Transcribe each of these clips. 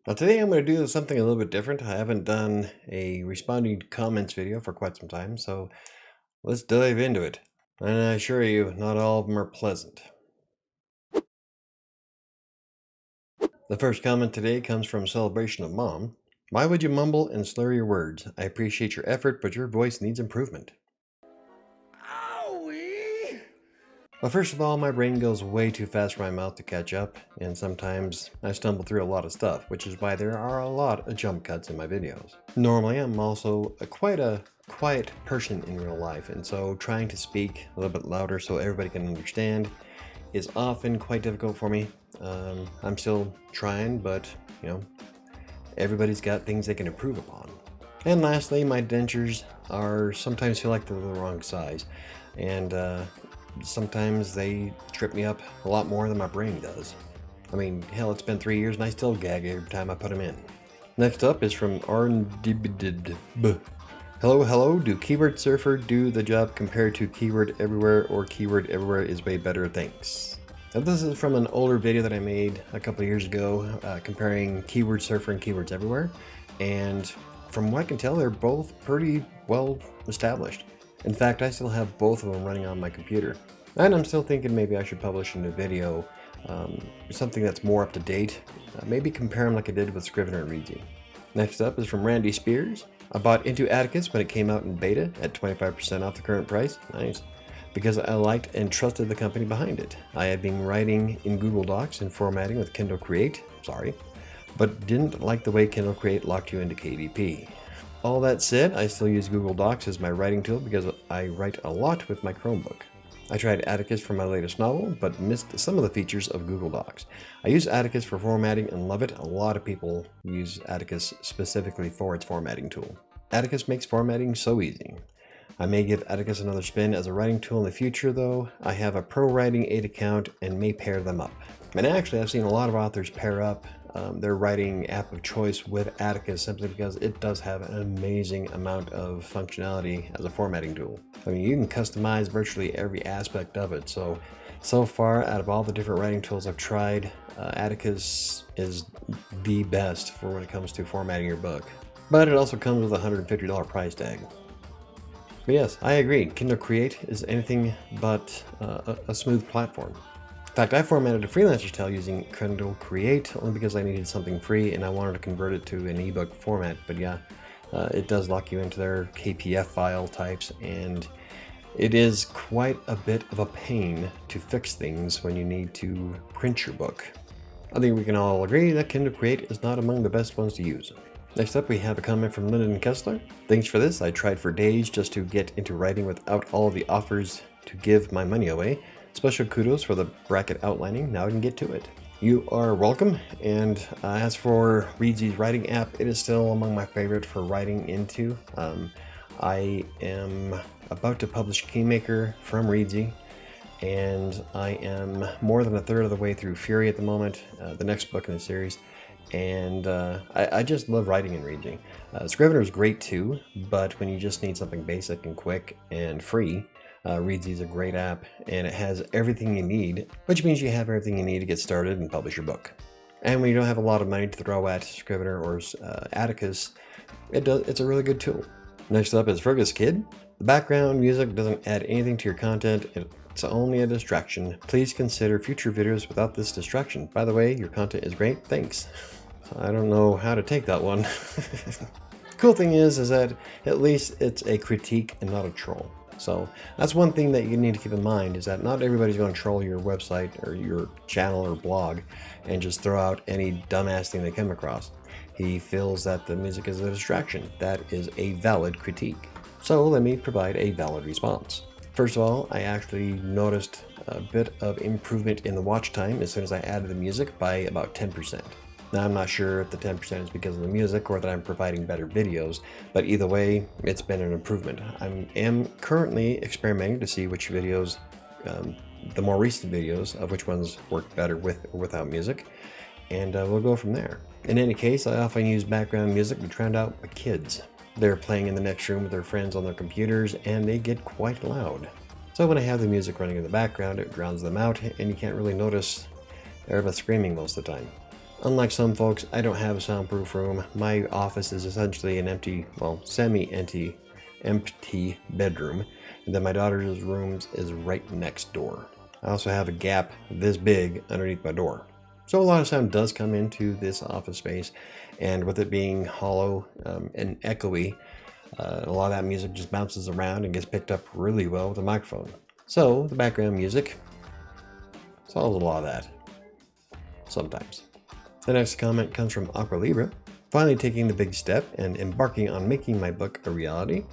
Now today I'm going to do something a little bit different. I haven't done a responding to comments video for quite some time, so let's dive into it. And I assure you, not all of them are pleasant. The first comment today comes from Celebration of Mom. Why would you mumble and slur your words? I appreciate your effort, but your voice needs improvement. Owie! Well, first of all, my brain goes way too fast for my mouth to catch up, and sometimes I stumble through a lot of stuff, which is why there are a lot of jump cuts in my videos. Normally, I'm also quite a quiet person in real life, and so trying to speak a little bit louder so everybody can understand is often quite difficult for me. I'm still trying, but everybody's got things they can improve upon. And lastly, my dentures sometimes feel like they're the wrong size, and sometimes they trip me up a lot more than my brain does. I mean, hell, it's been 3 years and I still gag every time I put them in. Next up is from RNDBDB. Hello, do Keyword Surfer do the job compared to Keyword Everywhere, or Keyword Everywhere is way better? Thanks. Now, this is from an older video that I made a couple of years ago comparing Keyword Surfer and Keywords Everywhere, and from what I can tell, they're both pretty well established. In fact, I still have both of them running on my computer. And I'm still thinking maybe I should publish a new video, something that's more up to date. Maybe compare them like I did with Scrivener and Reedsy. Next up is from Randy Spears. I bought Into Atticus when it came out in beta at 25% off the current price. Nice. Because I liked and trusted the company behind it. I had been writing in Google Docs and formatting with Kindle Create, but didn't like the way Kindle Create locked you into KDP. All that said, I still use Google Docs as my writing tool because I write a lot with my Chromebook. I tried Atticus for my latest novel, but missed some of the features of Google Docs. I use Atticus for formatting and love it. A lot of people use Atticus specifically for its formatting tool. Atticus makes formatting so easy. I may give Atticus another spin as a writing tool in the future, though. I have a Pro Writing 8 account and may pair them up. And actually, I've seen a lot of authors pair up their writing app of choice with Atticus simply because it does have an amazing amount of functionality as a formatting tool. I mean, you can customize virtually every aspect of it. So far, out of all the different writing tools I've tried, Atticus is the best for when it comes to formatting your book. But it also comes with a $150 price tag. But yes, I agree. Kindle Create is anything but a smooth platform. In fact, I formatted a freelancer's tale using Kindle Create only because I needed something free and I wanted to convert it to an ebook format. But yeah, it does lock you into their KPF file types, and it is quite a bit of a pain to fix things when you need to print your book. I think we can all agree that Kindle Create is not among the best ones to use. Next up, we have a comment from Lyndon Kessler. Thanks for this. I tried for days just to get into writing without all of the offers to give my money away. Special kudos for the bracket outlining. Now I can get to it. You are welcome. And as for Reedsy's writing app, it is still among my favorite for writing into. I am about to publish Kingmaker from Reedsy, and I am more than a third of the way through Fury at the moment, the next book in the series. And I just love writing in Reedsy. Scrivener is great too, but when you just need something basic and quick and free, Reedsy is a great app, and it has everything you need, which means you have everything you need to get started and publish your book. And when you don't have a lot of money to throw at Scrivener or Atticus, it's a really good tool. Next up is Fergus Kid. The background music doesn't add anything to your content. It's only a distraction. Please consider future videos without this distraction. By the way, your content is great. Thanks. I don't know how to take that one. Cool thing is that at least it's a critique and not a troll. So that's one thing that you need to keep in mind, is that not everybody's going to troll your website or your channel or blog and just throw out any dumbass thing they come across. He feels that the music is a distraction. That is a valid critique. So let me provide a valid response. First of all, I actually noticed a bit of improvement in the watch time as soon as I added the music by about 10%. Now, I'm not sure if the 10% is because of the music or that I'm providing better videos, but either way, it's been an improvement. I am currently experimenting to see which videos, the more recent videos, of which ones work better with or without music, and we'll go from there. In any case, I often use background music to drown out my kids. They're playing in the next room with their friends on their computers, and they get quite loud. So when I have the music running in the background, it drowns them out, and you can't really notice they're screaming most of the time. Unlike some folks, I don't have a soundproof room. My office is essentially an empty, well, semi-empty bedroom, and then my daughter's room is right next door. I also have a gap this big underneath my door. So a lot of sound does come into this office space, and with it being hollow and echoey, a lot of that music just bounces around and gets picked up really well with a microphone. So the background music solves a lot of that. Sometimes. The next comment comes from Aqua Libra. Finally taking the big step and embarking on making my book a reality.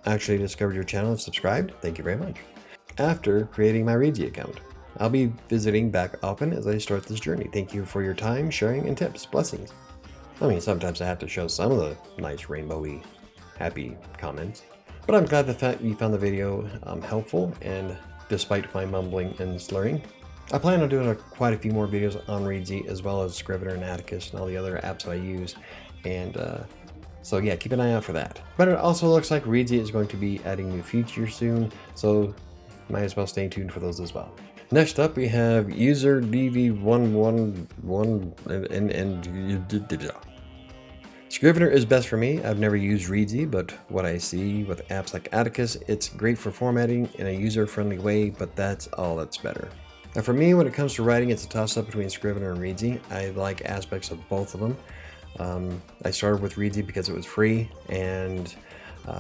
I actually discovered your channel and subscribed. Thank you very much. After creating my Reedsy account. I'll be visiting back often as I start this journey. Thank you for your time, sharing, and tips. Blessings. I mean, sometimes I have to show some of the nice rainbowy, happy comments. But I'm glad that you found the video helpful, and despite my mumbling and slurring. I plan on doing quite a few more videos on Reedsy, as well as Scrivener and Atticus and all the other apps that I use. And so yeah, keep an eye out for that. But it also looks like Reedsy is going to be adding new features soon, so might as well stay tuned for those as well. Next up, we have user DV111 and Scrivener is best for me. I've never used Reedsy, but what I see with apps like Atticus, it's great for formatting in a user-friendly way, but that's all that's better. Now for me, when it comes to writing, it's a toss-up between Scrivener and Reedsy. I like aspects of both of them. I started with Reedsy because it was free, and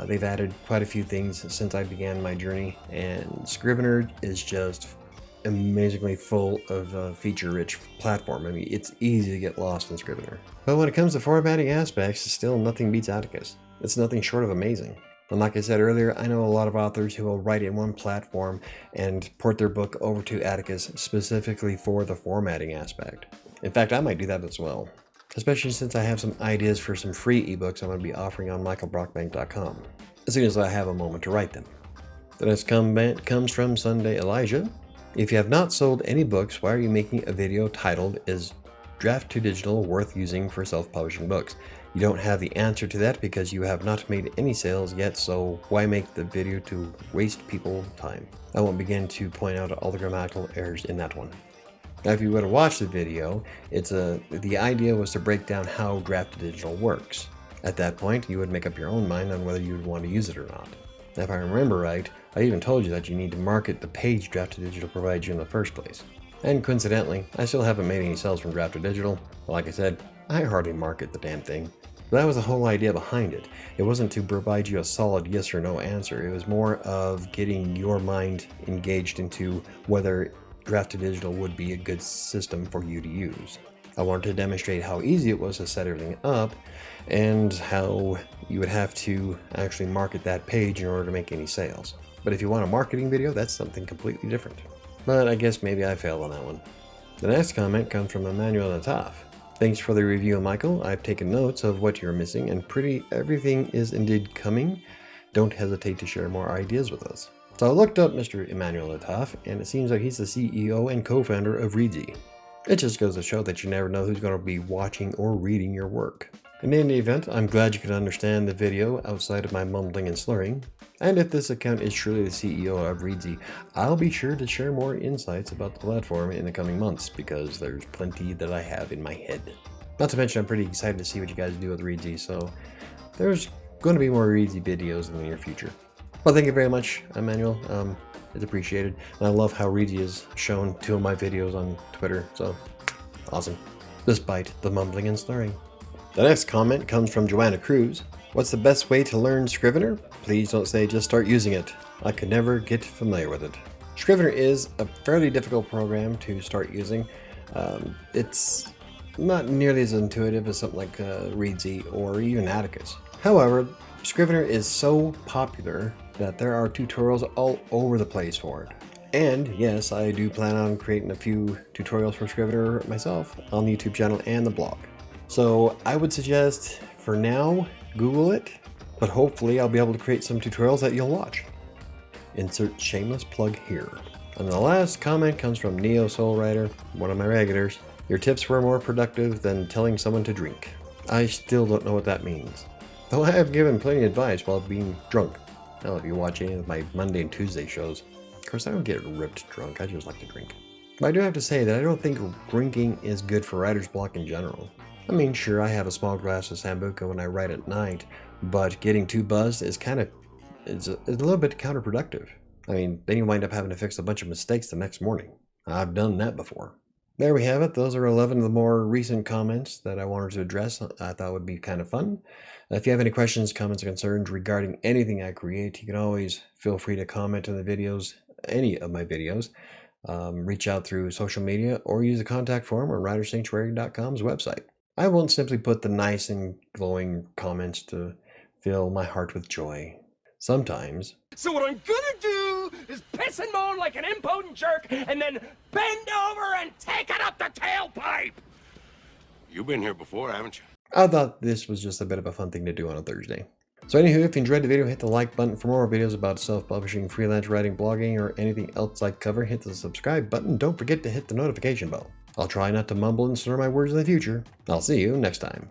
they've added quite a few things since I began my journey, and Scrivener is just amazingly full of a feature-rich platform. I mean, it's easy to get lost in Scrivener. But when it comes to formatting aspects, still nothing beats Atticus. It's nothing short of amazing. And like I said earlier, I know a lot of authors who will write in one platform and port their book over to Atticus specifically for the formatting aspect. In fact, I might do that as well, especially since I have some ideas for some free ebooks I'm going to be offering on michaelbrockbank.com as soon as I have a moment to write them. The next comment comes from Sunday Elijah. If you have not sold any books, why are you making a video titled "Is Draft to Digital Worth Using for Self-Publishing Books?" You don't have the answer to that because you have not made any sales yet, so why make the video to waste people's time? I won't begin to point out all the grammatical errors in that one. Now, if you were to watch the video, the idea was to break down how Draft to Digital works. At that point, you would make up your own mind on whether you would want to use it or not. Now, if I remember right, I even told you that you need to market the page Draft to Digital provides you in the first place. And coincidentally, I still haven't made any sales from Draft to Digital. But like I said, I hardly market the damn thing. But that was the whole idea behind it. It wasn't to provide you a solid yes or no answer. It was more of getting your mind engaged into whether Draft to Digital would be a good system for you to use. I wanted to demonstrate how easy it was to set everything up and how you would have to actually market that page in order to make any sales. But if you want a marketing video, that's something completely different. But I guess maybe I failed on that one. The next comment comes from Emmanuel Nataf. Thanks for the review, Michael. I've taken notes of what you're missing, and everything is indeed coming. Don't hesitate to share more ideas with us. So I looked up Mr. Emmanuel Nataf, and it seems like he's the CEO and co-founder of Reedsy. It just goes to show that you never know who's going to be watching or reading your work. And in the event, I'm glad you could understand the video outside of my mumbling and slurring. And if this account is truly the CEO of Reedsy, I'll be sure to share more insights about the platform in the coming months, because there's plenty that I have in my head. Not to mention, I'm pretty excited to see what you guys do with Reedsy, so there's going to be more Reedsy videos in the near future. Well, thank you very much, Emmanuel. It's appreciated. And I love how Reedsy has shown 2 of my videos on Twitter, so awesome. Despite the mumbling and slurring. The next comment comes from Joanna Cruz. What's the best way to learn Scrivener? Please don't say just start using it. I could never get familiar with it. Scrivener is a fairly difficult program to start using. It's not nearly as intuitive as something like Reedsy or even Atticus. However, Scrivener is so popular that there are tutorials all over the place for it. And yes, I do plan on creating a few tutorials for Scrivener myself on the YouTube channel and the blog. So I would suggest, for now, Google it, but hopefully I'll be able to create some tutorials that you'll watch. Insert shameless plug here. And the last comment comes from Neo Soul Writer, one of my regulars. Your tips were more productive than telling someone to drink. I still don't know what that means. Though I have given plenty of advice while being drunk. Now if you watch any of my Monday and Tuesday shows. Of course, I don't get ripped drunk, I just like to drink. But I do have to say that I don't think drinking is good for writer's block in general. I mean, sure, I have a small glass of Sambuca when I write at night, but getting too buzzed is it's a little bit counterproductive. I mean, then you wind up having to fix a bunch of mistakes the next morning. I've done that before. There we have it. Those are 11 of the more recent comments that I wanted to address. I thought would be kind of fun. If you have any questions, comments, or concerns regarding anything I create, you can always feel free to comment on the videos, any of my videos. Reach out through social media or use the contact form on WriterSanctuary.com's website. I won't simply put the nice and glowing comments to fill my heart with joy. Sometimes. So what I'm gonna do is piss and moan like an impotent jerk and then bend over and take it up the tailpipe! You've been here before, haven't you? I thought this was just a bit of a fun thing to do on a Thursday. So anywho, if you enjoyed the video, hit the like button. For more videos about self-publishing, freelance writing, blogging, or anything else I cover, hit the subscribe button. Don't forget to hit the notification bell. I'll try not to mumble and slur my words in the future. I'll see you next time.